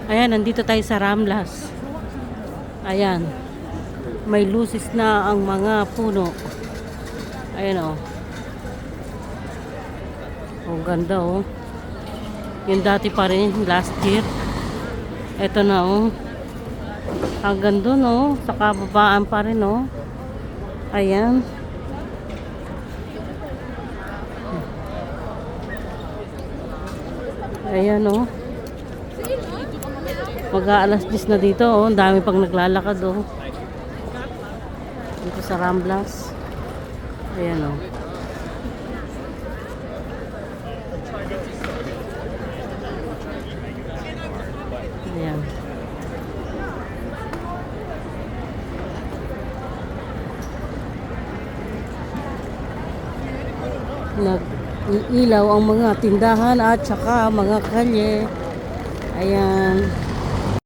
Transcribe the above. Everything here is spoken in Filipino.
Ayan, nandito tayo sa Ramblas. Ayan. May lusis na ang mga puno. Ayan o. Oh, ganda oh. Yung dati pa rin, last year. Ito na oh. Hanggang dun oh. Sa kababaan pa rin oh. Ayan. Ayan oh. Mag-aalas 10 na dito oh. Ang dami pang naglalakad oh. Dito sa Ramblas. Ayan oh. Ayan. Nag-iilaw ang mga tindahan at saka mga kalye. Ayan.